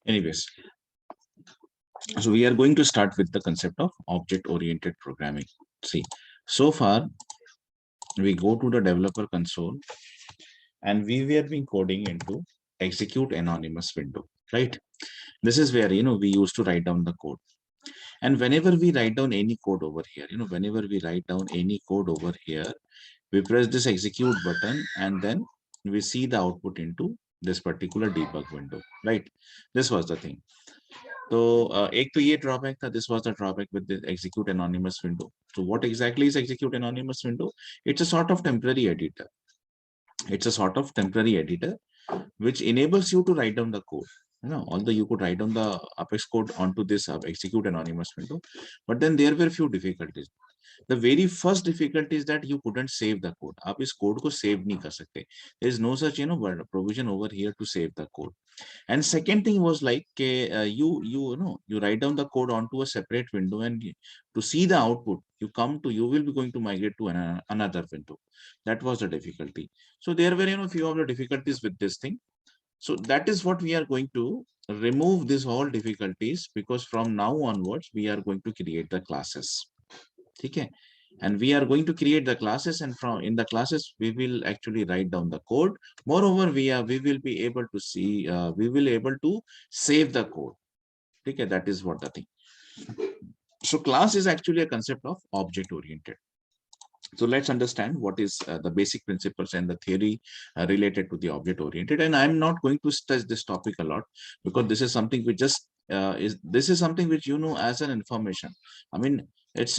Anyways, so we are going to start with the concept of object oriented programming. See, so far we go to the developer console and we were being coding into execute anonymous window, right? This is where we used to write down the code. And whenever we write down any code over here, whenever we write down any code over here, we press this execute button and then we see the output into this particular debug window, right? This was the thing. तो एक तो ये drawback था, this was the drawback with the execute anonymous window. So what exactly is execute anonymous window? It's a sort of temporary editor. It's a sort of temporary editor which enables you to write down the code. Although you could write down the Apex code onto this execute anonymous window, but then there were few difficulties. The very first difficulty is that you couldn't save the code. आप इस code को save नहीं कर सकते. There is no such provision over here to save the code. And second thing was like you write down the code onto a separate window, and to see the output you will be going to migrate to another window. That was the difficulty. So there were few of the difficulties with this thing. So that is what we are going to remove these all difficulties, because from now onwards we are going to create the classes. Okay, and we are going to create the classes, and from in the classes we will actually write down the code. Moreover, we will be able to see we will able to save the code. Okay, that is what the thing. So class is actually a concept of object oriented. So let's understand what is the basic principles and the theory related to the object oriented. And I'm not going to stress this topic a lot, because this is something which just this is something which as an information. I mean, it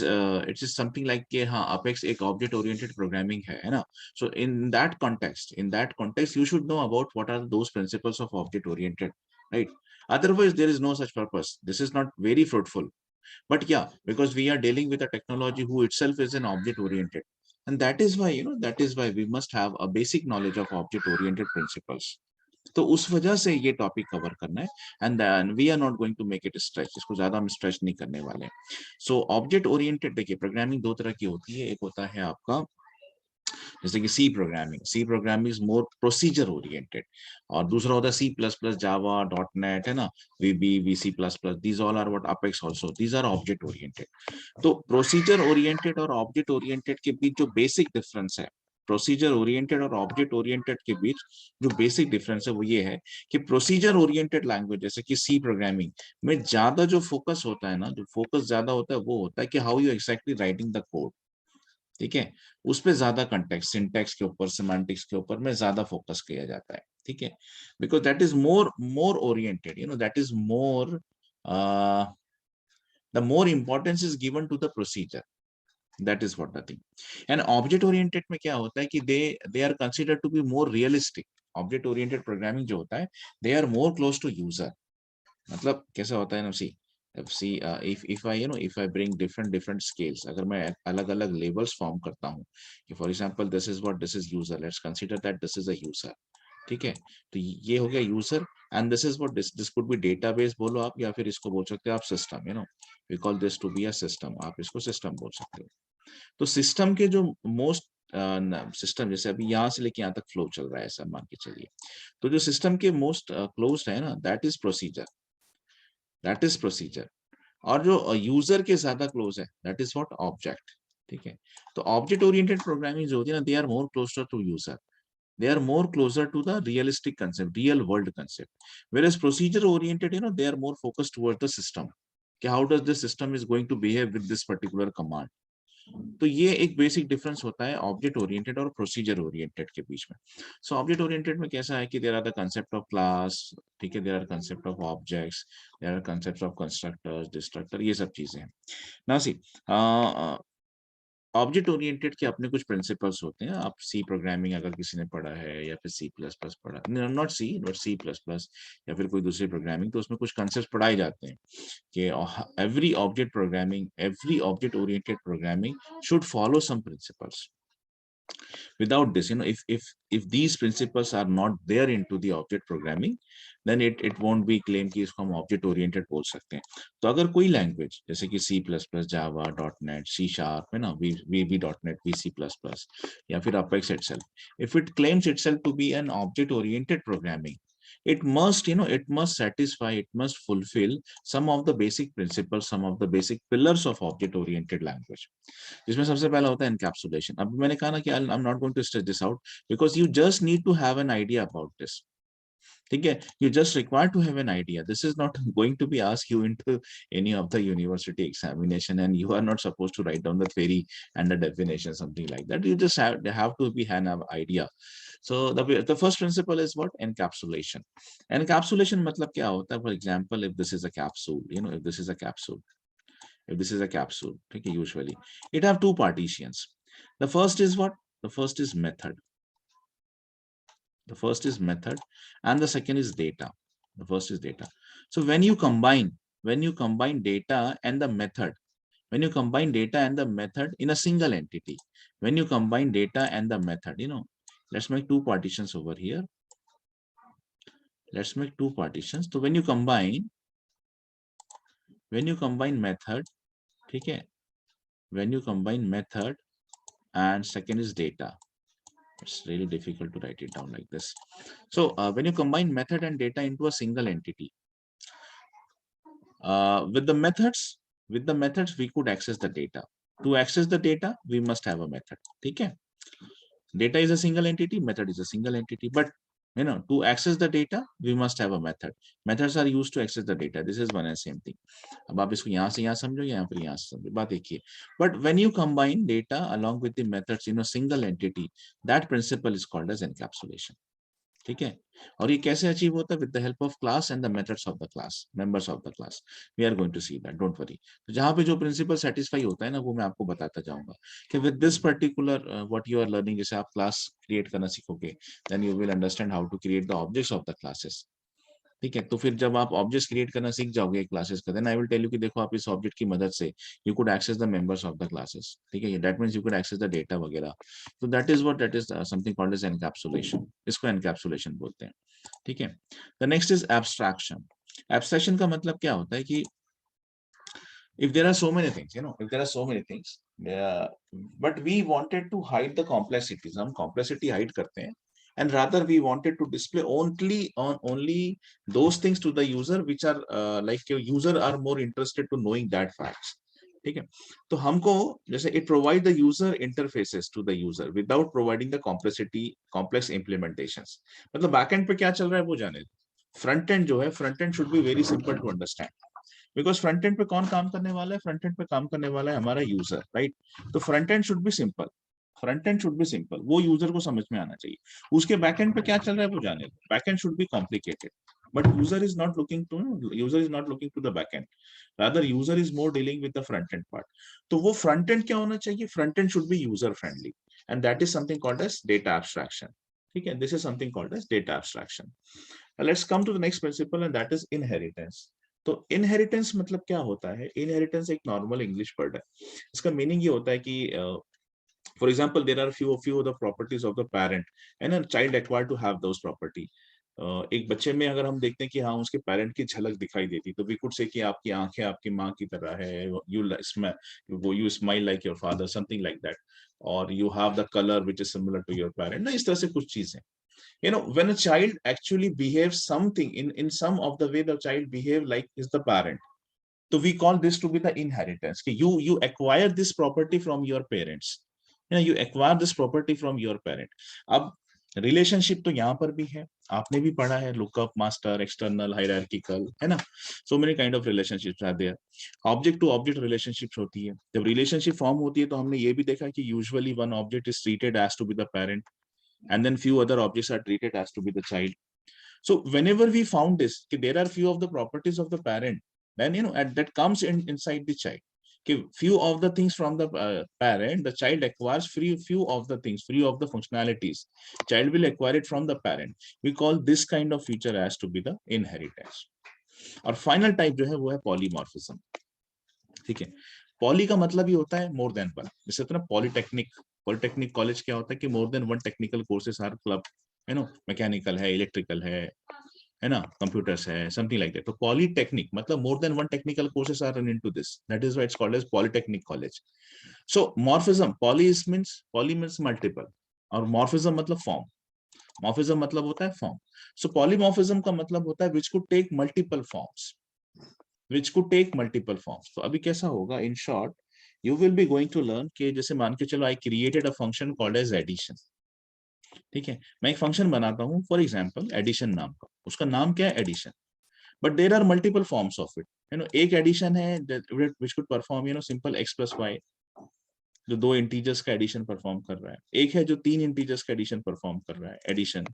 is something like कि हाँ Apex एक object oriented programming है ना. So in that context you should know about what are those principles of object oriented, right? Otherwise there is no such purpose. This is not very fruitful. But yeah, because we are dealing with a technology who itself is an object oriented, and that is why that is why we must have a basic knowledge of object oriented principles. तो उस वजह से ये topic cover करना है, and then we are not going to make it stretch. इसको ज्यादा हम स्ट्रेच नहीं करने वाले. सो ऑब्जेक्ट ओरिएंटेड, देखिए प्रोग्रामिंग दो तरह की होती है. एक होता है आपका जैसे कि C programming is more procedure oriented, और दूसरा होता है C plus plus, Java, dot net, है ना, VB, VC plus plus. These all are what Apex also, these are object oriented. तो प्रोसीजर ओरिएंटेड और ऑब्जेक्ट ओरिएंटेड के बीच जो बेसिक डिफरेंस है, प्रोसीजर ओरिएंटेड और ऑब्जेक्ट ओरिएंटेड के बीच जो बेसिक डिफरेंस है वो ये है कि प्रोसीजर ओरिएंटेड लैंग्वेज जैसे कि सी प्रोग्रामिंग में ज्यादा जो फोकस होता है ना, जो फोकस ज्यादा होता है वो होता है कि how you exactly writing the code. ठीक है, उस पर ज्यादा कंटेक्स्ट, सिंटैक्स के ऊपर, सिमेंटिक्स के ऊपर में ज्यादा फोकस किया जाता है. ठीक है, because that is more oriented, that is more the more importance is given to the procedure. That is what the thing. And object oriented में क्या होता है कि they are considered to be more realistic. Object oriented programming जो होता है, they are more close to user. मतलब कैसा होता है ना, if I bring different scales, अगर मैं अलग अलग labels form करता हूँ कि for example this is user, let's consider that this is a user. ठीक है, तो ये हो गया user, and this is what this could be database बोलो आप, या फिर इसको बोल सकते हो आप system. We call this to be a system. आप इसको सिस्टम बोल सकते हो. तो सिस्टम के जो मोस्ट सिस्टम जैसे अभी यहाँ से लेके यहाँ तक फ्लो चल रहा है ऐसा मान के चलिए, तो जो सिस्टम के मोस्ट क्लोज है ना, that is procedure. That is procedure. और जो यूजर के ज्यादा क्लोज है, दैट इज व्हाट ऑब्जेक्ट. ठीक है, तो ऑब्जेक्ट ओरिएंटेड प्रोग्रामिंग जो होती है ना, they are more closer to user. They are more closer to the realistic concept, real world concept. Whereas procedure oriented, they are more focused towards the system. How does the system is going to behave with this particular command? तो ये एक basic difference होता है object oriented और procedure oriented के बीच में. सो object oriented में कैसा है कि there are the concept of class. ठीक है, there are concept of objects, there are concepts of constructors, destructor, ये सब चीजें हैं. नाउ सी, ऑब्जेक्ट ओरिएंटेड के अपने कुछ प्रिंसिपल्स होते हैं. आप सी प्रोग्रामिंग अगर किसी ने पढ़ा है या फिर सी प्लस प्लस पढ़ा, not C but C plus plus, या फिर कोई दूसरी प्रोग्रामिंग, तो उसमें कुछ कंसेप्ट पढ़ाए जाते हैं कि every object oriented programming should follow some principles. Without this, if these principles are not there into the object programming, then it won't be claimed कि इसको हम object oriented बोल सकते हैं. तो अगर कोई लैंग्वेज जैसे कि C++, Java, .NET, C# है ना, VB.NET, VC++, या फिर Apex itself, if it claims itself to be an object oriented programming, it must, it must satisfy, it must fulfill some of the basic principles, some of the basic pillars of object oriented language. जिसमें सबसे पहला होता है encapsulation. अब मैंने कहा ना कि I'm not going to stress this out because you just need to have an idea about this. ठीक है, you just require to have an idea. This is not going to be asked you into any of the university examination, and you are not supposed to write down the theory and the definition, something like that. You just have to be an idea. So the first principle is what? Encapsulation. Encapsulation matlab kya hota hai? For example, if this is a capsule, if this is a capsule, okay, usually it have two partitions. The first is what? The first is method. The first is method, and the second is data. The first is data. So when you combine data and the method, when you combine data and the method in a single entity, when you combine data and the method, let's make two partitions over here. Let's make two partitions. So when you combine method, okay, when you combine method and second is data, it's really difficult to write it down like this. So when you combine method and data into a single entity, with the methods, we could access the data. To access the data, we must have a method. Okay, data is a single entity, method is a single entity, but to access the data, we must have a method. Methods are used to access the data. This is one and same thing. अब आप इसको यहाँ से यहाँ समझो, यहाँ पर यहाँ से समझो, बात एक ही है. But when you combine data along with the methods in a single entity, that principle is called as encapsulation. ठीक है, और ये कैसे अचीव होता है? With the help of class and the methods of the class, members of the class. We are going to see that, don't worry. तो जहां पे जो प्रिंसिपल सेटिस्फाई होता है ना, वो मैं आपको बताता जाऊंगा कि with this particular what you are learning, जैसे आप क्लास क्रिएट करना सीखोगे, then you will understand how to create the objects of the classes. ठीक है, तो फिर जब आप ऑब्जेक्ट्स क्रिएट करना सीख जाओगे क्लासेस का, then I will tell you कि देखो आप इस ऑब्जेक्ट की मदद से you could access the members of the classes. ठीक है, that means you could access the data वगैरह. तो that is something called as encapsulation. इसको एनकैप्सुलेशन बोलते हैं. ठीक है, the next is abstraction. Abstraction का मतलब क्या होता है कि if there are so many things, if there are so many things, but we wanted to hide the complexities, हम complexity hide करते हैं, and rather we wanted to display only those things to the user which are like user are more interested to knowing that facts. ठीक है, तो हमको जैसे it provide the user interfaces to the user without providing the complex implementations. मतलब backend पे क्या चल रहा है वो जाने. Front end जो है, front end should be very simple to understand. Because front end पे कौन काम करने वाला है? फ्रंट एंड पे काम करने वाला है हमारा यूजर, राइट? तो front end should B simple. Front end should B simple, वो यूजर को समझ में आना चाहिए. उसके बैक एंड पे क्या चल रहा है वो जाने. Back end should be complicated, but user is not looking to the back end, rather user is more dealing with the front end part. तो वो फ्रंट एंड क्या होना चाहिए? Front end should be user friendly, and that is something called as data abstraction. ठीक है, this is something called as data abstraction. Let's come to the next principle, and that is inheritance. तो inheritance मतलब क्या होता है? Inheritance एक normal English word है. इसका मीनिंग ये होता है कि for example there are few of the properties of the parent and a child acquired to have those property. एक बच्चे में अगर हम देखते हैं कि हाँ उसके पेरेंट की झलक दिखाई देती, तो वी कुड से कि आपकी आंखें आपकी माँ की तरह है, you smile like your father, something like that, और you have the colour which is similar to your parent ना. इस तरह से कुछ चीजें, when a child actually behaves something in some of the way the child behave like is the parent, so we call this to be the inheritance. You acquire this property from your parents, you acquire this property from your parent. अब relationship तो यहाँ पर भी है, आपने भी पढ़ा है, लुकअप, मास्टर, एक्सटर्नल, हायरार्किकल, है ना. So many kind of relationships are there. Object to object relationships होती है. जब रिलेशनशिप फॉर्म होती है तो हमने ये भी देखा कि usually one object is treated as to be the parent, and then few other objects are treated as to be the child. So whenever we found this, there are few of the properties of the parent, then that comes inside the child. Few of the things from the parent, the child acquires few of the things, few of the functionalities, child will acquire it from the parent. We call this kind of feature as to be the inheritance. और final type जो है वो है polymorphism. ठीक है, poly का मतलब ये होता है मोर देन वन. जैसे होता है ना पॉलिटेक्निक कॉलेज क्या होता है कि more than one technical courses are club, mechanical है, इलेक्ट्रिकल है ना, कंप्यूटर्स है, समथिंग लाइक दैट. तो पॉलिटेक्निक मतलब more than one technical courses are run into this, that is why it's called as polytechnic college. So morphism, poly means multiple, और morphism मतलब form. Morphism मतलब होता है फॉर्म. सो polymorphism का मतलब होता है which could take multiple forms, which could take multiple forms. तो अभी कैसा होगा, in short you will be going to learn कि जैसे मान के चलो I created a function called as addition. ठीक है, मैं एक फंक्शन बनाता हूँ फॉर एग्जांपल एडिशन नाम का, उसका नाम क्या है addition, but there are multiple forms of it. एक एडिशन है which could perform simple x plus y, जो दो इंटीजर्स का एडिशन परफॉर्म कर रहा है. एक है जो तीन इंटीजर्स का एडिशन परफॉर्म कर रहा है एडिशन.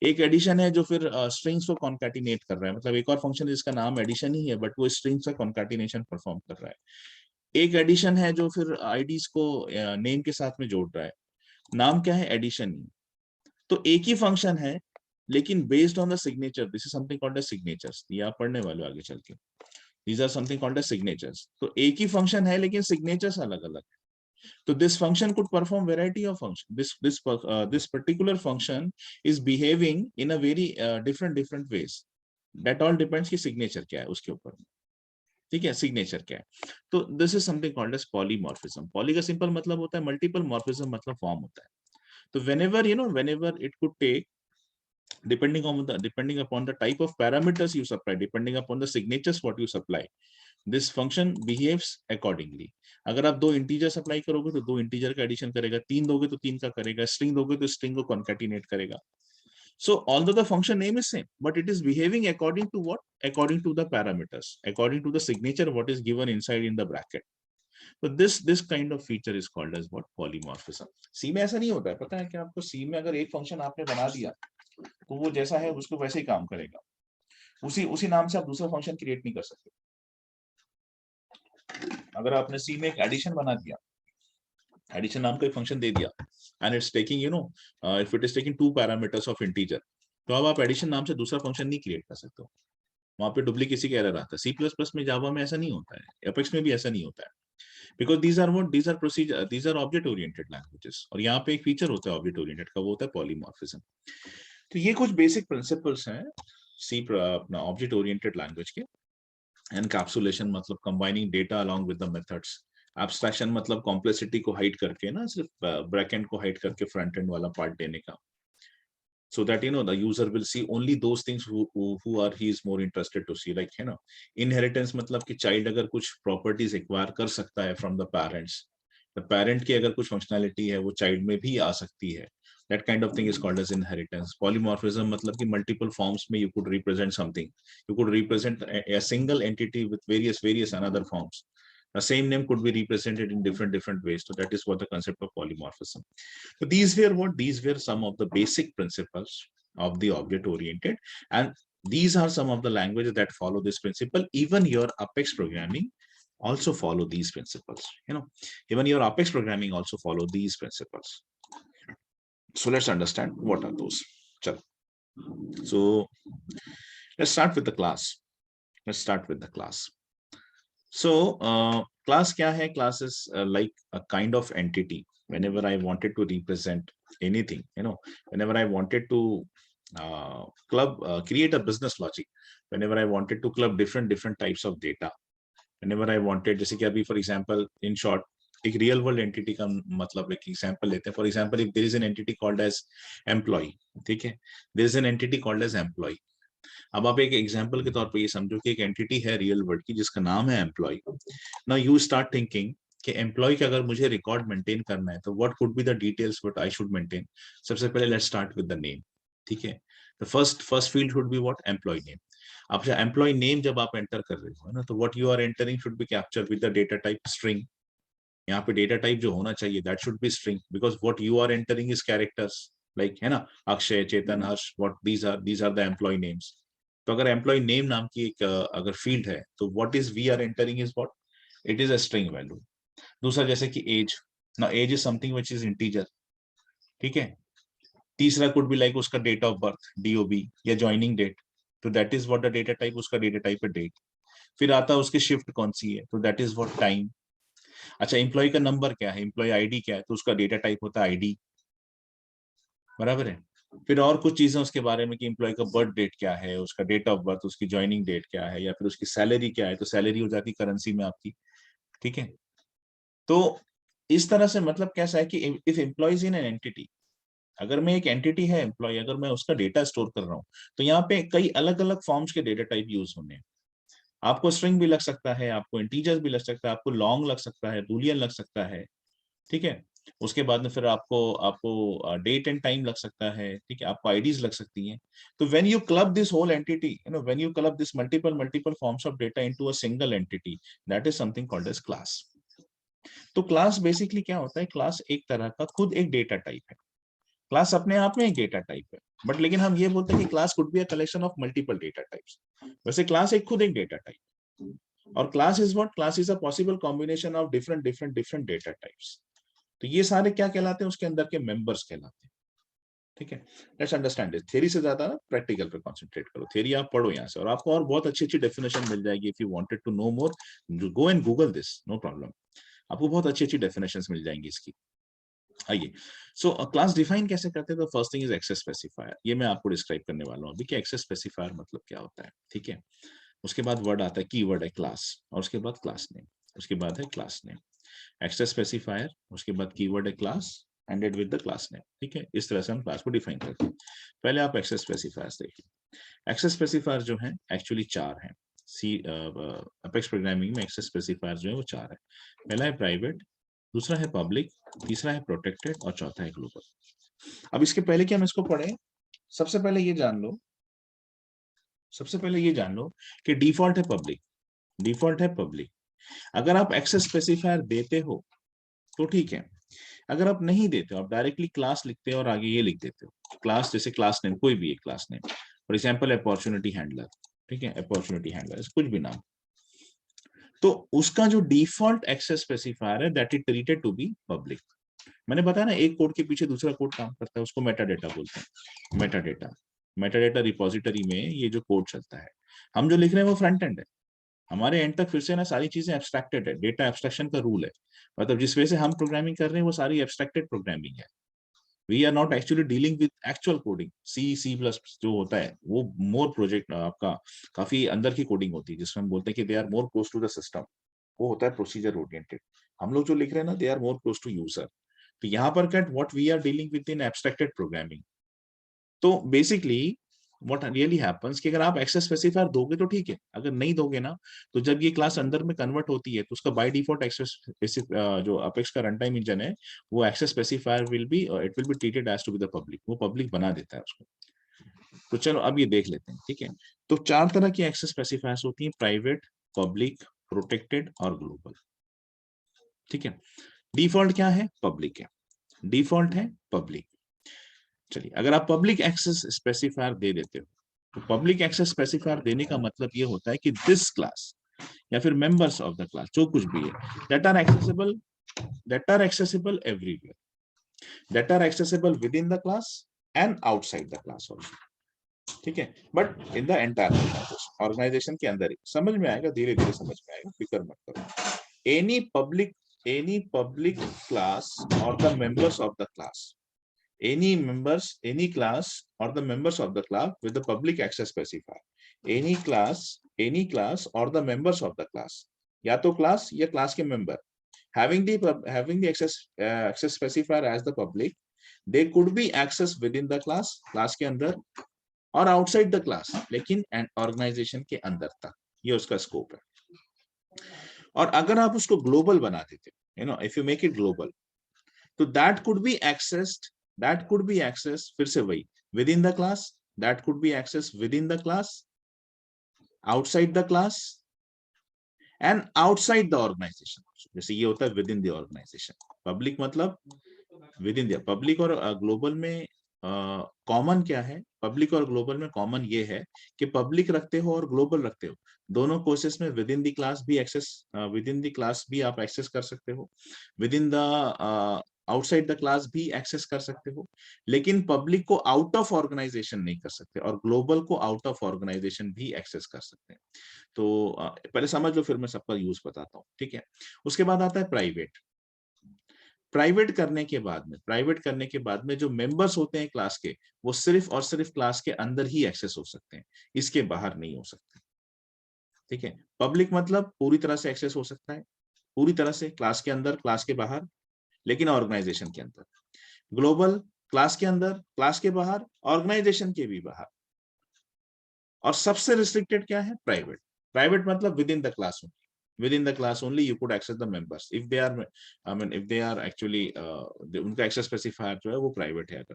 एक एडिशन है जो फिर स्ट्रिंग्स को कॉन्कैटिनेट कर रहा है, मतलब एक और फंक्शन जिसका नाम एडिशन ही है बट वो स्ट्रिंग्स का कॉन्कैटिनेशन परफॉर्म कर रहा है. एक एडिशन है जो फिर आईडीज को नेम के साथ में जोड़ रहा है, नाम क्या है एडिशन ही. तो एक ही फंक्शन है लेकिन based on the signature, this is something called as signatures. ये आप पढ़ने वाले हो आगे चल के. These are something called as signatures. तो एक ही फंक्शन है लेकिन सिग्नेचर्स अलग अलग. So this function could perform variety of function. This particular function is behaving in a very different ways. That all depends कि signature क्या है उसके ऊपर. ठीक है, signature क्या है. तो this is something called as polymorphism. Poly का simple मतलब होता है multiple, morphism मतलब form होता है. तो whenever it could take, depending upon the type of parameters you supply, depending upon the signatures what you supply, this function behaves accordingly. अगर आप दो इंटीजर सप्लाई करोगे तो दो इंटीजर का एडिशन करेगा, तीन दोगे तो तीन का करेगा, स्ट्रिंग दोगे तो स्ट्रिंग को कॉन्कैटिनेट करेगा. So although the function name is same, but it is behaving according to what? According to the parameters, according to the signature what is given inside in the bracket. So this kind of feature is called as what? Polymorphism. C में ऐसा नहीं होता है, पता है कि आपको C में अगर एक फंक्शन आपने बना दिया तो वो जैसा है उसको वैसे ही काम करेगा. उसी नाम से आप दूसरा फंक्शन क्रिएट नहीं कर सकते. अगर आपने सी में एक एडिशन बना दिया, एडिशन नाम का एक फंक्शन दे दिया and it's taking if it is taking two parameters of integer, तो अब आप एडिशन नाम से दूसरा फंक्शन नहीं क्रिएट कर सकते हो. वहां पे डुप्लीकेसी का एरर आता है. सी प्लस प्लस में, जावा में ऐसा नहीं होता है, एपेक्स में भी ऐसा नहीं होता है. Because these are procedure, these are object oriented languages. और यहाँ पे एक फीचर होता है ऑब्जेक्ट ओरिएंटेड का, वो होता है पॉलीमॉर्फिज्म. तो ये कुछ बेसिक प्रिंसिपल्स हैं सी अपना ऑब्जेक्ट ओरिएंटेड लैंग्वेज के. एनकैप्सुलेशन मतलब combining data along with the methods. Abstraction मतलब कॉम्प्लेक्सिटी को हाइड करके ना, सिर्फ ब्रैकेट को हाइड करके फ्रंट एंड वाला पार्ट देने का, so that the user will see only those things who are he is more interested to see. Like inheritance मतलब कि child अगर कुछ properties acquire कर सकता है from the parents, the parent की अगर कुछ functionality है वो child में भी आ सकती है. That kind of thing is called as inheritance. Polymorphism मतलब कि multiple forms में you could represent something, you could represent a single entity with various another forms. The same name could be represented in different ways. So that is what the concept of polymorphism. So these were some of the basic principles of the object oriented, and these are some of the languages that follow this principle. Even your Apex programming also follow these principles. Even your Apex programming also follow these principles. So let's understand what are those. So let's start with the class. So class kya hai? Class is like a kind of entity. Whenever I wanted to represent anything, whenever I wanted to create a business logic, whenever I wanted to club different types of data, whenever I wanted, जैसे कि अभी for example, in short, एक real world entity का मतलब एक example लेते हैं. For example, if there is an entity called as employee, ठीक है, there is an entity called as employee. अब आप एक एग्जाम्पल के तौर पे ये समझो कि एक एंटिटी है रियल वर्ल्ड की जिसका नाम है employee. Now you start thinking कि एम्प्लॉय का अगर मुझे रिकॉर्ड मेंटेन करना है तो what could be the details what I should maintain. सबसे पहले let's start with the name. ठीक है, the first field should be what? Employee name. अब एम्प्लॉय नेम जब आप एंटर कर रहे हो ना, तो what you are entering should be capture with the data type string. यहाँ पे डेटा टाइप जो होना चाहिए that should be string, because what you are entering is characters, like है ना, Akshay, Chetan, Harsh, what these are the employee names. तो अगर employ name नाम की एक अगर फील्ड है तो what is we are entering is what? It is a string value. दूसरा जैसे कि एज, ना age is something which is integer. ठीक है. तीसरा कुड बी लाइक उसका डेट ऑफ बर्थ, डीओबी या ज्वाइनिंग डेट, तो that is what the data type, उसका डेटा टाइप है डेट. फिर आता है उसकी शिफ्ट कौन सी है, तो दैट इज व्हाट? टाइम. अच्छा, एम्प्लॉय का नंबर क्या है, एम्प्लॉय आईडी क्या है, तो उसका डेटा टाइप होता है आईडी. बराबर है. फिर और कुछ चीजें उसके बारे में कि एम्प्लॉय का बर्थ डेट क्या है, उसका डेट ऑफ बर्थ, उसकी ज्वाइनिंग डेट क्या है, या फिर उसकी सैलरी क्या है, तो सैलरी हो जाती करेंसी में आपकी. ठीक है. तो इस तरह से मतलब कैसा है कि if employees in an entity, अगर मैं एक एंटिटी है एम्प्लॉय, अगर मैं उसका डेटा स्टोर कर रहा हूँ, तो यहाँ पे कई अलग अलग फॉर्म्स के डेटा टाइप यूज होने हैं। आपको स्ट्रिंग भी लग सकता है, आपको इंटीजर्स भी लग सकता है, आपको लॉन्ग लग सकता है, बूलियन लग सकता है, ठीक है। उसके बाद में फिर आपको आपको डेट एंड टाइम लग सकता है, ठीक है, आपको आईडीज लग सकती हैं। तो when you club this whole entity, when you club this multiple forms of data into a single entity, that is something called as class. तो क्लास बेसिकली क्या होता है? क्लास एक तरह का खुद एक डेटा टाइप है। क्लास अपने आप में एक डेटा टाइप है, बट लेकिन हम ये बोलते हैं कि class could be a collection of multiple data types. वैसे क्लास एक खुद एक डेटा टाइप, और class is what? Class is a possible combination of different data types. तो ये सारे क्या कहलाते हैं? उसके अंदर के मेंबर्स कहलाते हैं, ठीक है। Let's understand this. थ्योरी से ज्यादा ना प्रैक्टिकल पे कंसंट्रेट करो। थ्योरी आप पढ़ो यहाँ से, और आपको और बहुत अच्छी अच्छी डेफिनेशन मिल जाएगी। If you wanted to know more, go and Google this, no problem. आपको बहुत अच्छी अच्छी डेफिनेशंस मिल जाएंगी इसकी। आइए, सो क्लास डिफाइन कैसे करते हैं? तो first thing is access specifier. ये मैं आपको डिस्क्राइब करने वाला हूँ अभी कि एक्सेस स्पेसिफायर मतलब क्या होता है, ठीक है। उसके बाद वर्ड आता है, कीवर्ड है क्लास, और उसके बाद क्लास नेम, उसके बाद है क्लास नेम, एक्सेस स्पेसिफायर, उसके बाद कीवर्ड है class, ended with the class name, ठीक है। इस तरह से हम क्लास को डिफाइन करते हैं। पहले आप एक्सेस स्पेसिफायर्स देखिए। एक्सेस स्पेसिफायर जो है एक्चुअली चार हैं। सी अपेक्स प्रोग्रामिंग में एक्सेस स्पेसिफायर जो है वो चार है। पहला है प्राइवेट, दूसरा है पब्लिक, तीसरा है प्रोटेक्टेड, और चौथा है ग्लोबल। अब इसके पहले कि हम इसको पढ़ें, सबसे पहले ये जान लो, सबसे पहले ये जान लो कि डिफॉल्ट है पब्लिक। डिफॉल्ट है पब्लिक। अगर आप एक्सेस स्पेसिफायर देते हो तो ठीक है, अगर आप नहीं देते हो, आप डायरेक्टली क्लास लिखते हो और आगे ये लिख देते हो क्लास, जैसे क्लास नेम कोई भी एक class name, for example opportunity handler, ठीक है, अपॉर्चुनिटी हैंडलर, कुछ भी नाम, तो उसका जो डिफॉल्ट एक्सेस स्पेसिफायर है that is treated to be public. मैंने बताया ना, एक कोड के पीछे दूसरा कोड काम करता है, उसको मेटा डेटा बोलते हैं। Meta data, Meta data repository में ये जो कोड चलता है, हम जो लिख रहे हैं वो फ्रंट एंड है। हमारे एंड तक फिर से ना सारी चीजें एब्स्ट्रैक्टेड है, डेटा एब्स्ट्रैक्शन का रूल है। मतलब जिस वजह से हम प्रोग्रामिंग कर रहे हैं वो सारी एब्स्ट्रैक्टेड प्रोग्रामिंग है। We are not actually dealing with actual coding. C plus जो होता है वो मोर प्रोजेक्ट आपका काफी अंदर की कोडिंग होती है, जिसमें हम बोलते हैं कि they are more close to the system. वो होता है प्रोसीजर ओरिएंटेड। हम लोग जो लिख रहे हैं ना, they are more close to user. तो यहाँ पर क्या, what we are dealing with in abstracted programming. तो बेसिकली व्हाट रियली हैपेंस कि अगर आप एक्सेस स्पेसिफायर दोगे तो ठीक है, अगर नहीं दोगे ना, तो जब ये क्लास अंदर में कन्वर्ट होती है तो उसका बाय डिफॉल्ट एक्सेस जो अपेक्स का रन टाइम इंजन है, वो access specifier will be, it will be treated as to be the public. वो पब्लिक बना देता है उसको। तो चलो अब ये देख लेते हैं, ठीक है। तो चार तरह की एक्सेस स्पेसिफायर्स होती हैं, प्राइवेट, पब्लिक, प्रोटेक्टेड और ग्लोबल, ठीक है। डिफॉल्ट क्या है? पब्लिक है। डिफॉल्ट है पब्लिक। चलिए, अगर आप पब्लिक एक्सेस स्पेसिफायर दे देते हो, तो पब्लिक एक्सेस स्पेसिफायर देने का मतलब ये होता है कि दिस क्लास या फिर मेंबर्स ऑफ द क्लास जो कुछ भी है, that are accessible everywhere, that are accessible within the class and outside the class also, ठीक है। But in the entire organization के अंदर ही समझ में आएगा, धीरे धीरे समझ में आएगा, फिक्र मत करो। एनी पब्लिक क्लास और the members of the class, any class or the members of the class with the public access specifier, any class or the members of the class, या तो क्लास या क्लास के member, having the access specifier as the public, they could be accessed within the class के अंदर, और outside the class, लेकिन organisation के अंदर तक, ये उसका स्कोप है। और अगर आप उसको ग्लोबल बना देते, if you make it global, तो that could be accessed, फिर से वही, within the class, that could be accessed within the class, outside the class and outside the organization। जैसे ये होता है within the organization। पब्लिक मतलब विद इन दिया। पब्लिक और ग्लोबल में कॉमन क्या है? पब्लिक और ग्लोबल में कॉमन ये है कि पब्लिक रखते हो और ग्लोबल रखते हो, दोनों कोर्सेस में विद इन द क्लास भी access, within the class भी आप एक्सेस कर सकते हो, within the outside the class भी एक्सेस कर सकते हो, लेकिन पब्लिक को आउट ऑफ ऑर्गेनाइजेशन नहीं कर सकते, और ग्लोबल को आउट ऑफ ऑर्गेनाइजेशन भी एक्सेस कर सकते हैं। तो पहले समझ लो, फिर मैं सबका यूज बताता हूँ, ठीक है। उसके बाद आता है प्राइवेट। प्राइवेट करने के बाद में जो मेंबर्स होते हैं क्लास के, वो सिर्फ और सिर्फ क्लास के अंदर ही एक्सेस हो सकते हैं, इसके बाहर नहीं हो सकते, ठीक है। पब्लिक मतलब पूरी तरह से एक्सेस हो सकता है, पूरी तरह से क्लास के अंदर, क्लास के बाहर, लेकिन ऑर्गेनाइजेशन के अंदर। ग्लोबल क्लास के अंदर, क्लास के बाहर, ऑर्गेनाइजेशन के भी बाहर। और सबसे रिस्ट्रिक्टेड क्या है? प्राइवेट। प्राइवेट मतलब with in the class only, within the class only you could access the members if they are, I mean if they are actually उनका एक्सेस स्पेसिफायर जो है वो प्राइवेट है। अगर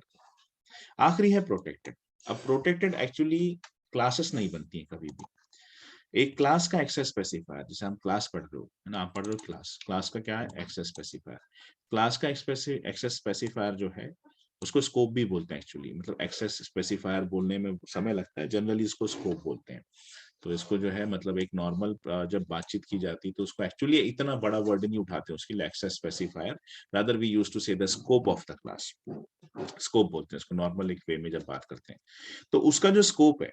आखिरी है प्रोटेक्टेड। अब प्रोटेक्टेड एक्चुअली क्लासेस नहीं बनती है कभी भी। एक क्लास का एक्सेस स्पेसिफायर, जैसे हम क्लास पढ़ रहे हो है ना, आप पढ़ रहे हो क्लास, क्लास का क्या है? Access specifier. क्लास का एक्सेस स्पेसिफायर जो है उसको स्कोप भी बोलते हैं एक्चुअली, मतलब एक्सेस स्पेसिफायर बोलने में समय लगता है, जनरली इसको स्कोप बोलते हैं। तो इसको जो है मतलब एक नॉर्मल जब बातचीत की जाती है तो उसको एक्चुअली इतना बड़ा वर्ड नहीं उठाते उसके लिए access specifier, rather we use to say the scope of the class. Scope बोलते हैं इसको नॉर्मल एक वे में जब बात करते हैं। तो उसका जो स्कोप है,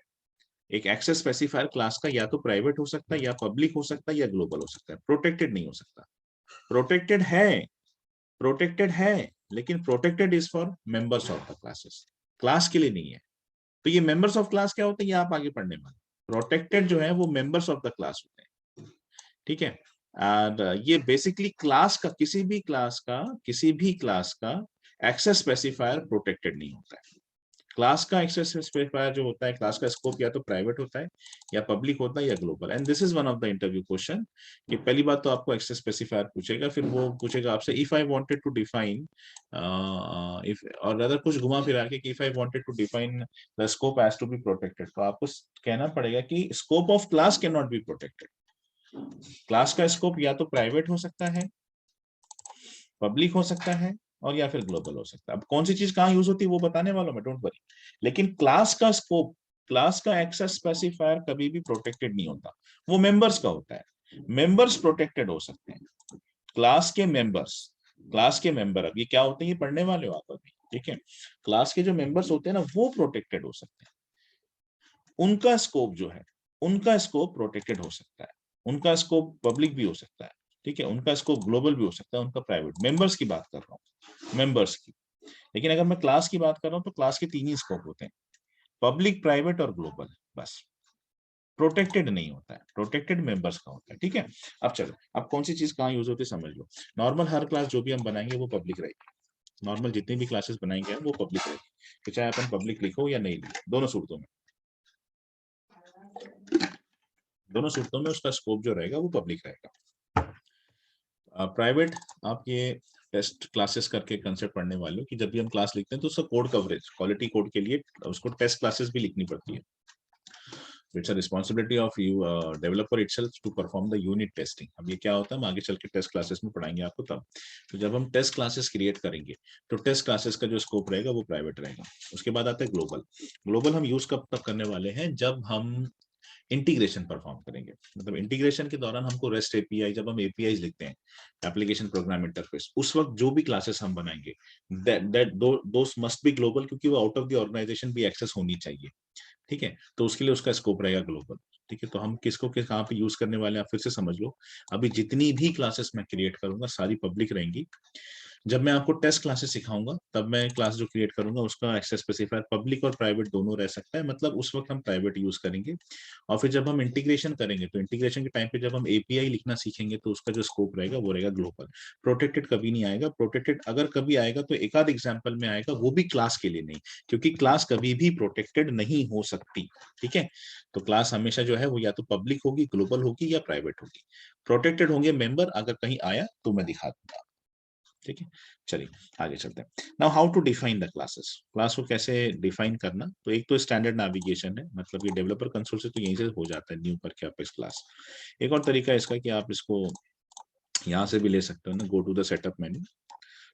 एक एक्सेस स्पेसिफायर क्लास का या तो प्राइवेट हो सकता है, या पब्लिक हो सकता है, या ग्लोबल हो सकता है, प्रोटेक्टेड नहीं हो सकता। प्रोटेक्टेड है, प्रोटेक्टेड है, लेकिन protected is for members of the classes, class के लिए नहीं है। तो ये मेंबर्स ऑफ क्लास क्या होते हैं, ये आप आगे पढ़ने वाले। प्रोटेक्टेड जो है वो मेंबर्स ऑफ द क्लास होते हैं, ठीक है। एंड ये बेसिकली क्लास का, किसी भी क्लास का एक्सेस स्पेसिफायर प्रोटेक्टेड नहीं होता है। क्लास का एक्सेस स्पेसिफायर जो होता है, क्लास का स्कोप या तो प्राइवेट होता है, या पब्लिक होता है, या global. And this is one of the interview question कि पहली बात तो आपको एक्सेस स्पेसिफायर पूछेगा, फिर वो पूछेगा आपसे if I wanted to define, if, और अदर कुछ घुमा फिरा के कि if I wanted to define the scope has to be protected, तो आपको कहना पड़ेगा कि scope of class can not be protected. Class का स्कोप या तो प्राइवेट हो सकता है, पब्लिक हो सकता है, और या फिर ग्लोबल हो सकता है। अब कौन सी चीज कहाँ यूज होती है वो बताने वाला मैं, डोंट वरी। लेकिन क्लास का स्कोप, क्लास का एक्सेस स्पेसिफायर कभी भी प्रोटेक्टेड नहीं होता, वो मेंबर्स का होता है। मेंबर्स प्रोटेक्टेड हो सकते हैं, क्लास के मेंबर्स, क्लास के मेंबर। अब ये क्या होते हैं ये पढ़ने वाले हो आप अभी, ठीक है। क्लास के जो मेंबर्स होते हैं ना वो प्रोटेक्टेड हो सकते हैं, उनका स्कोप जो है, उनका स्कोप प्रोटेक्टेड हो सकता है, उनका स्कोप पब्लिक भी हो सकता है, ठीक है, उनका स्कोप ग्लोबल भी हो सकता है, उनका प्राइवेट। मेंबर्स की बात कर रहा हूँ, मेंबर्स की। लेकिन अगर मैं क्लास की बात कर रहा हूँ तो क्लास के 3 ही स्कोप होते हैं, पब्लिक, प्राइवेट और ग्लोबल, बस। प्रोटेक्टेड नहीं होता है, प्रोटेक्टेड मेंबर्स का होता है, ठीक है। अब चलो, अब कौन सी चीज कहाँ यूज होती है समझ लो। नॉर्मल हर क्लास जो भी हम बनाएंगे वो पब्लिक रहेगी, नॉर्मल जितनी भी क्लासेस बनाएंगे वो पब्लिक रहेगी, तो चाहे अपन पब्लिक लिखो या नहीं लिखो, दोनों सूरतों में, दोनों सूरतों में उसका स्कोप जो रहेगा वो पब्लिक रहेगा। प्राइवेट, आप ये टेस्ट क्लासेस करके कंसेप्ट पढ़ने वाले हो कि जब भी हम क्लास लिखते हैं तो उसका कोड कवरेज, क्वालिटी कोड के लिए उसको टेस्ट क्लासेस भी लिखनी पड़ती है। It's a responsibility of you developer itself to perform the unit testing. अब ये क्या होता है हम आगे चल के टेस्ट क्लासेस में पढ़ाएंगे आपको तब। तो जब हम टेस्ट क्लासेस क्रिएट करेंगे तो टेस्ट क्लासेस का जो स्कोप रहेगा वो प्राइवेट रहेगा। उसके बाद आता है ग्लोबल। ग्लोबल हम यूज कब तक करने वाले हैं, जब हम इंटीग्रेशन परफॉर्म करेंगे। मतलब इंटीग्रेशन के दौरान हमको रेस्ट एपीआई, जब हम एपीआई लिखते हैं, एप्लीकेशन प्रोग्राम इंटरफेस, उस वक्त जो भी क्लासेस हम बनाएंगे दोस मस्ट बी ग्लोबल, क्योंकि वो आउट ऑफ द ऑर्गेनाइजेशन भी एक्सेस होनी चाहिए, ठीक है। तो उसके लिए उसका स्कोप रहेगा ग्लोबल, ठीक है। तो हम किसको किस कहाँ पे यूज करने वाले हैं आप फिर से समझ लो। अभी जितनी भी क्लासेस मैं क्रिएट करूंगा सारी पब्लिक रहेंगी। जब मैं आपको टेस्ट क्लासेस सिखाऊंगा तब मैं क्लास जो क्रिएट करूंगा उसका एक्सेस स्पेसिफायर पब्लिक और प्राइवेट दोनों रह सकता है, मतलब उस वक्त हम प्राइवेट यूज करेंगे। और फिर जब हम इंटीग्रेशन करेंगे तो इंटीग्रेशन के टाइम पे जब हम एपीआई लिखना सीखेंगे तो उसका जो स्कोप रहेगा वो रहेगा ग्लोबल। प्रोटेक्टेड कभी नहीं आएगा। प्रोटेक्टेड अगर कभी आएगा तो एक आध एग्जाम्पल में आएगा, वो भी क्लास के लिए नहीं, क्योंकि क्लास कभी भी प्रोटेक्टेड नहीं हो सकती, ठीक है। तो क्लास हमेशा जो है वो या तो पब्लिक होगी, ग्लोबल होगी, या प्राइवेट होगी। प्रोटेक्टेड होंगे मेंबर, अगर कहीं आया तो मैं दिखा दूंगा, ठीक है। चलिए आगे चलते हैं। Now how to define the classes. Class को कैसे डिफाइन करना, तो एक तो स्टैंडर्ड नेविगेशन है, मतलब ये डेवलपर कंसोल से तो यहीं से हो जाता है, न्यू करके आप इस क्लास। एक और तरीका है इसका कि आप इसको यहाँ से भी ले सकते हो ना, go to the setup menu.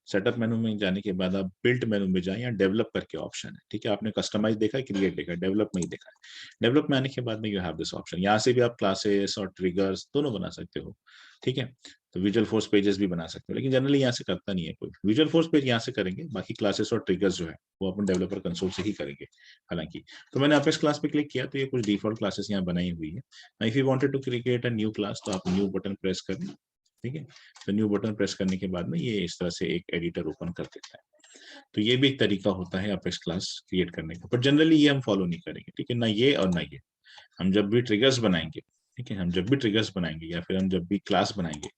Setup menu में जाने के बाद आप बिल्ड मेनू में जाएं, या डेवलप करके ऑप्शन है, ठीक है। आपने कस्टमाइज देखा है, क्रिएट देखा है, डेवलप में ही देखा है। डेवलप में आने के बाद में यू हैव दिस ऑप्शन, यहाँ से भी आप क्लासेस और ट्रिगर्स दोनों बना सकते हो, ठीक है। तो विजुअल फोर्स पेजेस भी बना सकते हो, लेकिन जनरली यहाँ से करता नहीं है कोई। विजुअल फोर्स पेज यहाँ से करेंगे, बाकी क्लासेस और ट्रिगर्स जो है वो अपन डेवलपर कंसोल से ही करेंगे हालांकि। तो मैंने आप इस क्लास पे क्लिक किया तो ये कुछ डिफॉल्ट क्लासेस यहाँ बनाई हुई है। If you wanted to create a new class तो आप न्यू बटन प्रेस करें, ठीक है। तो न्यू बटन प्रेस करने के बाद में ये इस तरह से एक एडिटर ओपन कर देता है। तो ये भी एक तरीका होता है अपेक्स क्लास क्रिएट करने का, पर जनरली ये हम फॉलो नहीं करेंगे, ठीक है। ना ये और ना ये। हम जब भी ट्रिगर्स बनाएंगे, ठीक है, हम जब भी ट्रिगर्स बनाएंगे या फिर हम जब भी क्लास बनाएंगे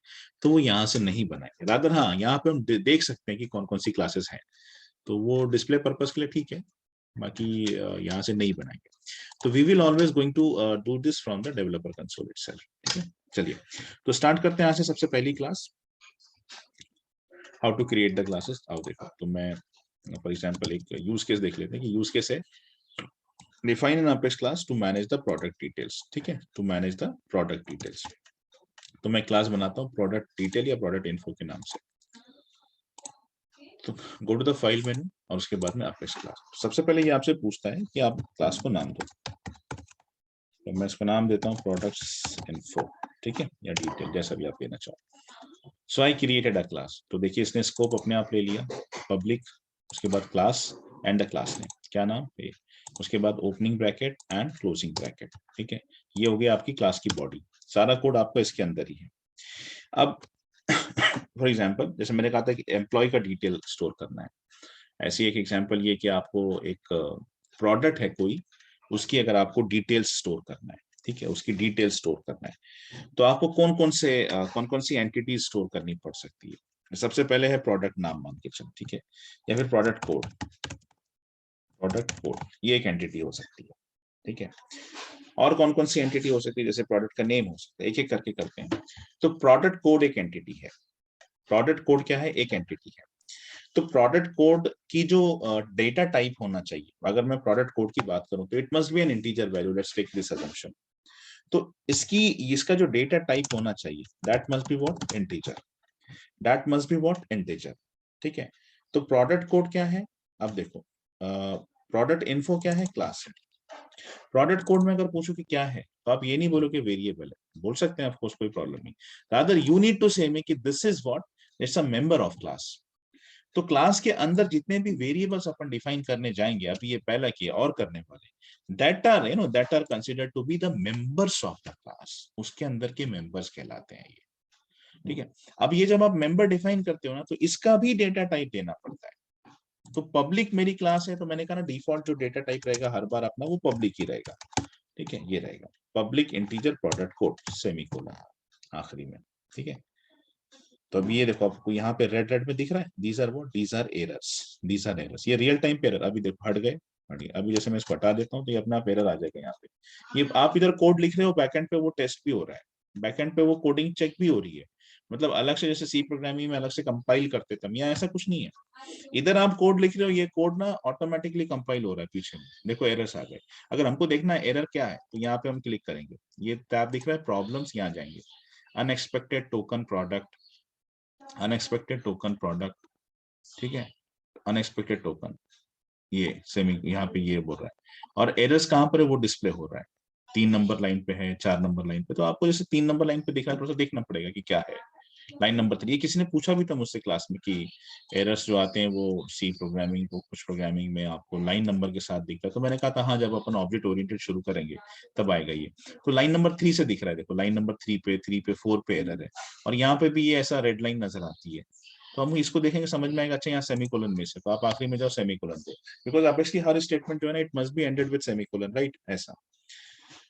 तो वो यहाँ से नहीं बनाएंगे। रादर हाँ, यहाँ पे हम देख सकते हैं कि कौन कौन सी क्लासेस हैं। तो वो डिस्प्ले पर्पस के लिए ठीक है, बाकी यहाँ से नहीं बनाएंगे। तो we will always going to do this from the developer console itself, ठीक है। चलिए तो स्टार्ट करते हैं यहाँ से। सबसे पहली class, how to create the classes. आओ देखो, तो मैं फॉर एग्जांपल एक यूज केस देख लेते हैं कि यूज केस है define an Apex class to manage the product details, ठीक है, to manage the product details. तो मैं क्लास बनाता हूँ प्रोडक्ट डिटेल या प्रोडक्ट इन्फो के नाम से। तो go to the file menu और उसके बाद में अपेक्स क्लास। सबसे पहले ये आपसे पूछता है कि आप क्लास को नाम दो, तो मैं इसको नाम देता हूँ प्रोडक्ट्स इन्फो, ठीक है, या डिटेल, जैसा भी आप लेना चाहो। सो आई क्रिएटेड अ क्लास। तो देखिए इसने स्कोप अपने आप ले लिया, पब्लिक, उसके बाद class and the class name, क्या नाम है, उसके बाद opening bracket and closing bracket, ठीक है। ये हो गया आपकी क्लास की बॉडी, सारा कोड आपका इसके अंदर ही है। अब फॉर एग्जांपल जैसे मैंने कहा था कि एम्प्लॉय का डिटेल स्टोर करना है, ऐसी एक एग्जांपल ये कि आपको एक प्रोडक्ट है कोई, उसकी अगर आपको डिटेल्स स्टोर करना है, ठीक है, उसकी डिटेल स्टोर करना है, तो आपको कौन कौन सी एंटिटी स्टोर करनी पड़ सकती है। सबसे पहले है प्रोडक्ट नाम मान के चलो, ठीक है, या फिर प्रोडक्ट कोड। प्रोडक्ट कोड ये एक एंटिटी हो सकती है, ठीक है। और कौन कौन सी एंटिटी हो सकती है, जैसे प्रोडक्ट का नेम हो सकता है, एक एक करके करते हैं। तो प्रोडक्ट कोड एक एंटिटी है। प्रोडक्ट कोड क्या है, एक एंटिटी है। तो प्रोडक्ट कोड की जो डेटा टाइप होना चाहिए, अगर मैं प्रोडक्ट कोड की बात करूं तो it must be an integer value, let's take this assumption. तो इसका जो डेटा टाइप होना चाहिए that must be what, integer, that must be what, integer, ठीक है। तो प्रोडक्ट कोड क्या है, अब देखो प्रोडक्ट इन्फो क्या है, क्लास है। प्रोडक्ट कोड में अगर पूछो कि क्या है, तो आप ये नहीं बोलो कि वेरिएबल है, बोल सकते हैं, ऑफकोर्स कोई प्रॉब्लम नहीं। रादर यू नीड टू से मी कि this is what, it's a member of class. तो क्लास के अंदर जितने भी वेरिएबल्स अपन डिफाइन करने जाएंगे, अभी ये पहला किया और करने वाले, that are considered to be the members of the class, उसके अंदर के मेंबर्स कहलाते हैं ये, ठीक है। अब ये जब आप मेंबर डिफाइन करते हो ना, तो इसका भी डेटा टाइप देना पड़ता है। तो पब्लिक मेरी क्लास है, तो मैंने कहा ना डिफॉल्ट जो डेटा टाइप रहेगा हर बार अपना वो पब्लिक ही रहेगा, ठीक है, ये रहेगा public integer product code semicolon आखिरी में, ठीक है। तो अब ये देखो आपको यहाँ पे रेड रेड में दिख रहा है, these are what, these are errors, these are errors, ये रियल टाइम पे एरर। अभी देखो हट गए, हट गए। अभी जैसे मैं इसको हटा देता हूँ तो ये अपना एरर आ जाएगा यहाँ पे। ये आप इधर कोड लिख रहे हो, बैकएंड पे वो टेस्ट भी हो रहा है, बैकएंड पे वो कोडिंग चेक भी हो रही है। मतलब अलग से जैसे सी प्रोग्रामिंग में अलग से कंपाइल करते थे, यहाँ ऐसा कुछ नहीं है। इधर आप कोड लिख रहे हो, ये कोड ना ऑटोमेटिकली कंपाइल हो रहा है पीछे में, देखो एरर्स आ गए। अगर हमको देखना है एरर क्या है, तो यहाँ पे हम क्लिक करेंगे, ये टैब दिख रहा है प्रॉब्लम्स, यहाँ जाएंगे, unexpected token product, unexpected token product, ठीक है, अनएक्सपेक्टेड टोकन, ये सेमी यहाँ पे ये बोल रहा है। और एरर्स कहाँ पर है, वो डिस्प्ले हो रहा है, 3 नंबर लाइन पे है, 4 नंबर लाइन पे। तो आपको जैसे 3 नंबर लाइन पे दिख रहा है, थोड़ा सा देखना पड़ेगा कि क्या है। लाइन नंबर 3, ये किसी ने पूछा भी था मुझसे क्लास में कि एरर्स जो आते हैं वो सी प्रोग्रामिंग को, कुछ प्रोग्रामिंग में आपको लाइन नंबर के साथ दिखता है। तो मैंने कहा था हाँ, जब अपन ऑब्जेक्ट ओरिएंटेड शुरू करेंगे तब आएगा ये। तो लाइन नंबर 3 से दिख रहा है, देखो लाइन नंबर 3 पे 4 पे एरर है, और यहाँ पे भी ये ऐसा रेड लाइन नजर आती है। तो हम इसको देखेंगे, समझ में आएगा, अच्छा यहाँ सेमीकोलन में से, तो आप आखिरी में जाओ सेमीकोलन दो, बिकॉज ऑब्वियसली हर स्टेटमेंट जो है ना it must B ended with semicolon, right, ऐसा।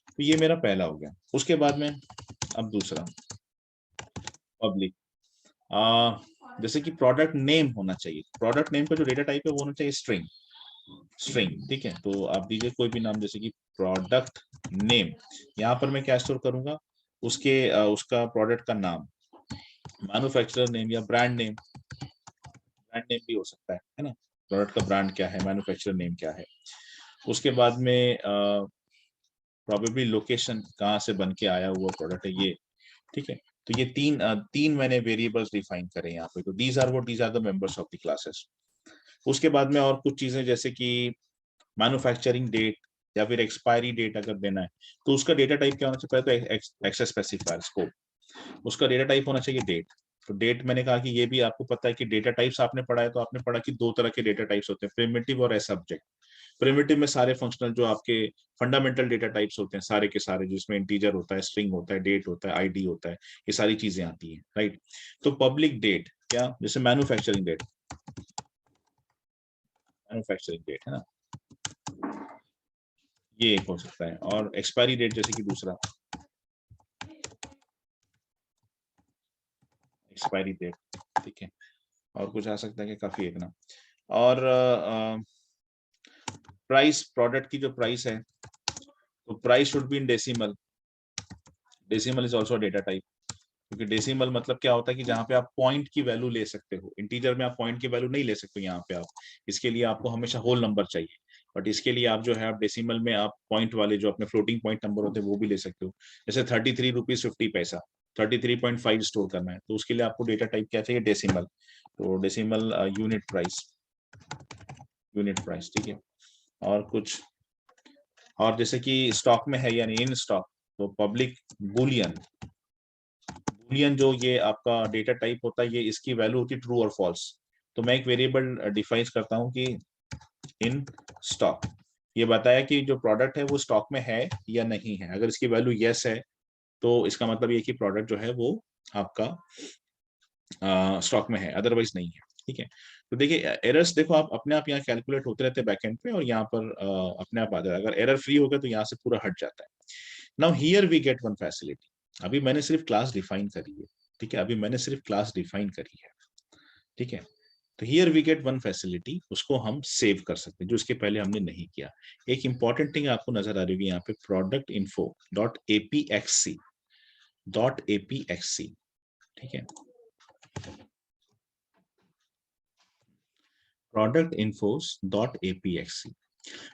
तो ये मेरा पहला हो गया। उसके बाद में अब दूसरा पब्लिक, जैसे कि प्रोडक्ट नेम होना चाहिए, प्रोडक्ट नेम का जो डेटा टाइप है वो होना चाहिए स्ट्रिंग, स्ट्रिंग, ठीक है। तो आप दीजिए कोई भी नाम, जैसे कि प्रोडक्ट नेम, यहाँ पर मैं क्या स्टोर करूंगा, उसका प्रोडक्ट का नाम, मैन्युफैक्चरर नेम या ब्रांड नेम, ब्रांड नेम भी हो सकता है ना, प्रोडक्ट का ब्रांड क्या है, मैन्युफैक्चरर नेम क्या है। उसके बाद में प्रोबेबली लोकेशन, कहाँ से बन के आया हुआ प्रोडक्ट है ये, ठीक है। तो ये तीन मैंने वेरिएबल्स डिफाइन करे यहाँ पे। तो these are the members of the classes. उसके बाद में और कुछ चीजें, जैसे कि मैन्युफैक्चरिंग डेट या फिर एक्सपायरी डेट अगर देना है, तो उसका डेटा टाइप क्या होना चाहिए, पहले तो एक्सेस स्पेसिफायर स्कोप, उसका डेटा टाइप होना चाहिए डेट। तो डेट मैंने कहा कि ये भी आपको पता है कि डेटा टाइप्स आपने पढ़ा है, तो आपने पढ़ा कि 2 तरह के डेटा टाइप्स होते हैं, प्रिमिटिव और सब्जेक्ट। प्रिमिटिव में सारे फंक्शनल जो आपके फंडामेंटल डेटा टाइप्स होते हैं सारे के सारे, जिसमें इंटीजर होता है, स्ट्रिंग होता है, डेट होता है, आईडी होता है, ये सारी चीजें आती हैं, राइट। तो पब्लिक डेट क्या, जैसे मैन्युफैक्चरिंग डेट, मैन्युफैक्चरिंग डेट है ना, ये एक हो सकता है। और एक्सपायरी डेट जैसे कि दूसरा एक्सपायरी डेट, ठीक है। और कुछ आ सकता है कि काफी एक ना, और प्राइस, प्रोडक्ट की जो प्राइस है, तो price should be in decimal. Decimal is also data type, क्योंकि डेसिमल मतलब क्या होता है कि जहां पे आप पॉइंट की वैल्यू ले सकते हो। इंटीजर में आप पॉइंट की वैल्यू नहीं ले सकते यहाँ पे आप, इसके लिए आपको हमेशा होल नंबर चाहिए। बट इसके लिए आप जो है आप डेसिमल में आप पॉइंट वाले जो अपने फ्लोटिंग पॉइंट नंबर होते हैं वो भी ले सकते हो। जैसे 33 रुपीज 50 पैसा, 33.5 स्टोर करना है, तो उसके लिए आपको डेटा टाइप क्या चाहिए, डेसिमल। तो decimal unit price, unit price, ठीक है। और कुछ और जैसे कि स्टॉक में है यानी इन स्टॉक, तो पब्लिक बुलियन। बुलियन जो ये आपका डेटा टाइप होता है, ये इसकी वैल्यू होती है ट्रू और फॉल्स। तो मैं एक वेरिएबल डिफाइन करता हूँ कि इन स्टॉक, ये बताया कि जो प्रोडक्ट है वो स्टॉक में है या नहीं है। अगर इसकी वैल्यू यस है तो इसका मतलब ये कि प्रोडक्ट जो है वो आपका स्टॉक में है, अदरवाइज नहीं है, ठीक है। तो देखिए एरर्स देखो आप अपने आप यहाँ कैलकुलेट होते रहते हैं बैकएंड पे, और यहाँ पर अपने आप आ जाता है। अगर एरर फ्री हो गया तो यहाँ से पूरा हट जाता है। Now here we get one facility. अभी मैंने सिर्फ क्लास डिफाइन करी है, ठीक है, अभी मैंने सिर्फ क्लास डिफाइन करी है, ठीक है। तो here we get one facility, उसको हम सेव कर सकते हैं, जो इसके पहले हमने नहीं किया। एक इंपॉर्टेंट थिंग आपको नजर आ रही होगी यहाँ पे, product info dot APXC, dot APXC, ठीक है। Product infos dot APXC.